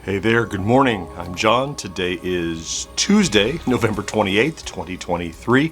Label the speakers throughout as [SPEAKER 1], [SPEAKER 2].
[SPEAKER 1] Hey there, good morning. I'm John. Today is Tuesday, November 28th, 2023.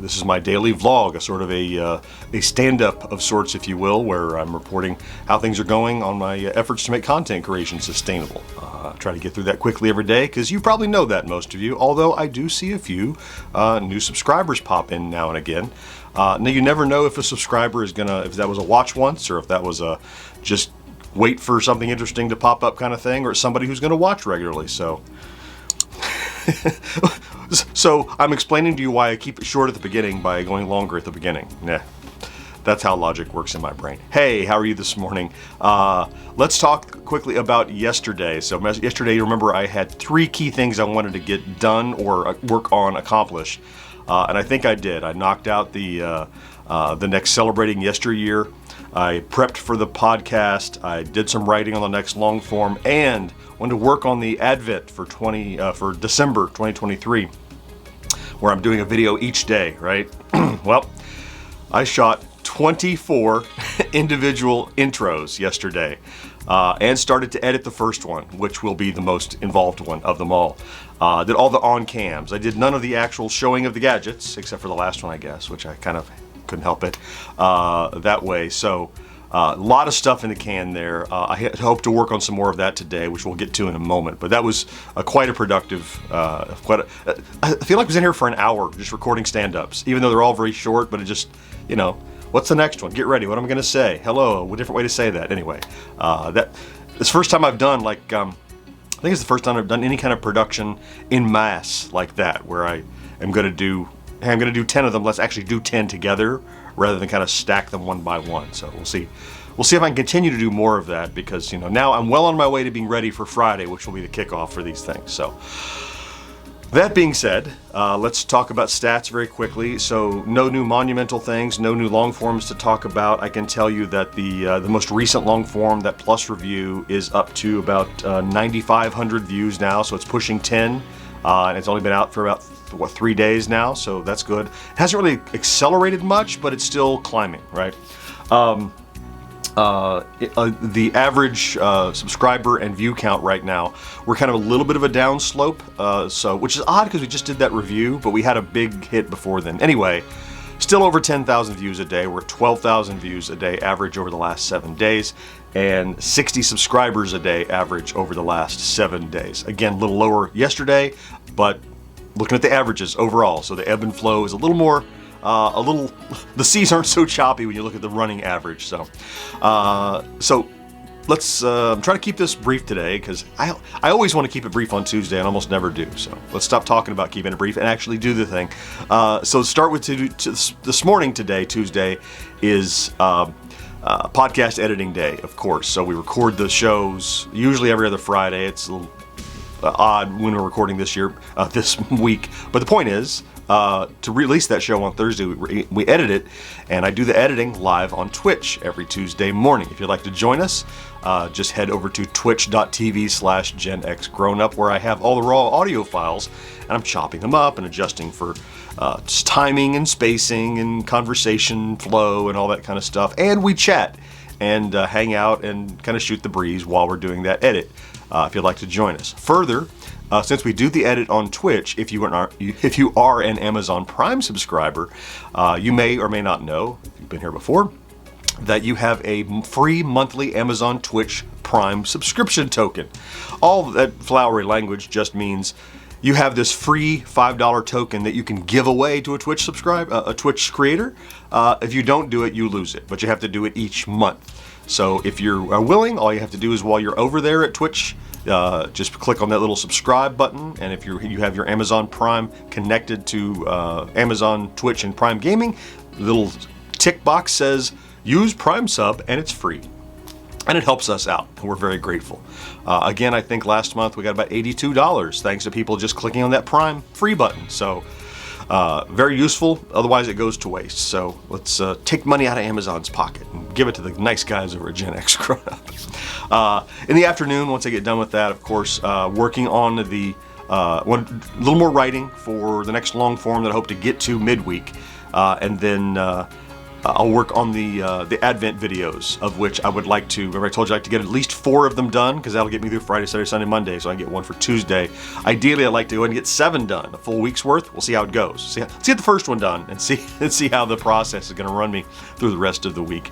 [SPEAKER 1] This is my daily vlog, a sort of a stand-up of sorts, if you will, where I'm reporting how things are going on my efforts to make content creation sustainable. I try to get through that quickly every day, because you probably know that, most of you, although I do see a few new subscribers pop in now and again. Now, you never know if a subscriber is if that was a watch once, or if that was a just wait for something interesting to pop up kind of thing, or somebody who's going to watch regularly. So I'm explaining to you why I keep it short at the beginning by going longer at the beginning. Nah, that's how logic works in my brain. Hey, how are you this morning? Let's talk quickly about yesterday. So yesterday, you remember, I had 3 key things I wanted to get done or work on, accomplished, and I think I did. I knocked out the next Celebrating Yesteryear. I prepped for the podcast. I did some writing on the next long form, and wanted to work on the Advent for December 2023, where I'm doing a video each day, right? Well, I shot 24 individual intros yesterday, and started to edit the first one, which will be the most involved one of them all. Did all the on-cams. I did none of the actual showing of the gadgets, except for the last one, I guess, which I kind of couldn't help it that way. So a lot of stuff in the can there. I hope to work on some more of that today, which we'll get to in a moment. But that was quite a productive, I feel like I was in here for an hour just recording stand-ups, even though they're all very short, but it just, what's the next one? Get ready. What am I going to say? Hello, a different way to say that. Anyway, this is the first time I've done, I think it's the first time I've done any kind of production in mass like that, where I am going to do 10 of them. Let's actually do 10 together rather than kind of stack them one by one. So we'll see. We'll see if I can continue to do more of that, because now I'm well on my way to being ready for Friday, which will be the kickoff for these things. So that being said, let's talk about stats very quickly. So no new monumental things, no new long forms to talk about. I can tell you that the most recent long form, that Plus review, is up to about 9,500 views now. So it's pushing 10, and it's only been out for about 3 days now, so that's good. It hasn't really accelerated much, but it's still climbing, right? The average subscriber and view count right now, we're kind of a little bit of a downslope, which is odd because we just did that review, but we had a big hit before then. Anyway, still over 10,000 views a day. We're at 12,000 views a day average over the last 7 days, and 60 subscribers a day average over the last 7 days. Again, a little lower yesterday, but looking at the averages overall, so the ebb and flow is a little more, the seas aren't so choppy when you look at the running average. So let's try to keep this brief today, because I always want to keep it brief on Tuesday and almost never do. So let's stop talking about keeping it brief and actually do the thing. So start with this morning. Today, Tuesday, is podcast editing day, of course. So we record the shows usually every other Friday. It's a little odd when we're recording this week, but the point is to release that show on Thursday. We edit it, and I do the editing live on Twitch every Tuesday morning. If you'd like to join us, just head over to twitch.tv/GenXGrownUp, where I have all the raw audio files, and I'm chopping them up and adjusting for timing and spacing and conversation flow and all that kind of stuff. And we chat and hang out and kind of shoot the breeze while we're doing that edit. If you'd like to join us. Further, since we do the edit on Twitch, if you are an Amazon Prime subscriber, you may or may not know, if you've been here before, that you have a free monthly Amazon Twitch Prime subscription token. All that flowery language just means you have this free $5 token that you can give away to a Twitch creator. If you don't do it, you lose it, but you have to do it each month. So if you're willing, all you have to do is, while you're over there at Twitch, just click on that little subscribe button, and if you have your Amazon Prime connected to Amazon Twitch and Prime Gaming, the little tick box says use Prime sub, and it's free. And it helps us out, and we're very grateful. Again, I think last month we got about $82 thanks to people just clicking on that Prime free button. So very useful, otherwise it goes to waste. So let's take money out of Amazon's pocket and give it to the nice guys over at GenXGrownUp. In the afternoon, once I get done with that, of course, working on a little more writing for the next long form that I hope to get to midweek, and then I'll work on the Advent videos, of which I would like to, remember I told you I'd like to get at least 4 of them done, because that'll get me through Friday, Saturday, Sunday, Monday, so I can get one for Tuesday. Ideally, I'd like to go ahead and get 7 done, a full week's worth. We'll see how it goes. Let's get the first one done and see how the process is going to run me through the rest of the week.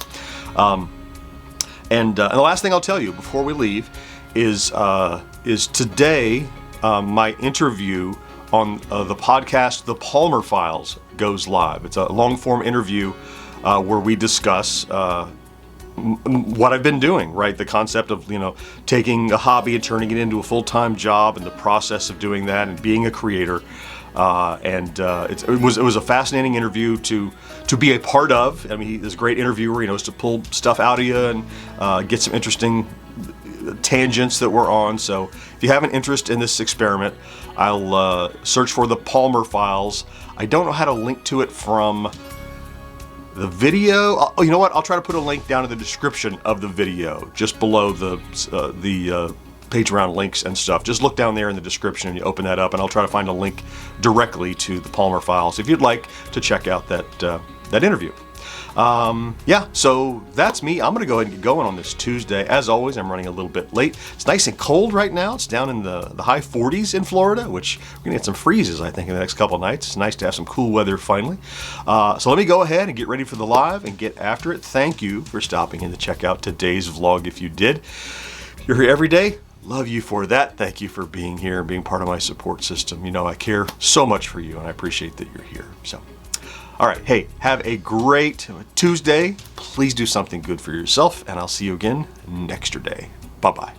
[SPEAKER 1] And the last thing I'll tell you before we leave is today my interview on the podcast, The Palmer Files, goes live. It's a long-form interview where we discuss what I've been doing, right? The concept of, taking a hobby and turning it into a full-time job, and the process of doing that, and being a creator. It was a fascinating interview to be a part of. I mean, he's a great interviewer. He knows to pull stuff out of you and get some interesting tangents that we're on. So if you have an interest in this experiment, I'll search for The Palmer Files. I don't know how to link to it from the video. You know what? I'll try to put a link down in the description of the video, just below the Patreon links and stuff. Just look down there in the description and you open that up, and I'll try to find a link directly to The Palmer Files if you'd like to check out that interview. Yeah, so that's me. I'm going to go ahead and get going on this Tuesday. As always, I'm running a little bit late. It's nice and cold right now. It's down in the high 40s in Florida, which we're going to get some freezes, I think, in the next couple of nights. It's nice to have some cool weather finally. So let me go ahead and get ready for the live and get after it. Thank you for stopping in to check out today's vlog if you did. You're here every day. Love you for that. Thank you for being here and being part of my support system. I care so much for you, and I appreciate that you're here. So, all right. Hey, have a great Tuesday. Please do something good for yourself, and I'll see you again next day. Bye-bye.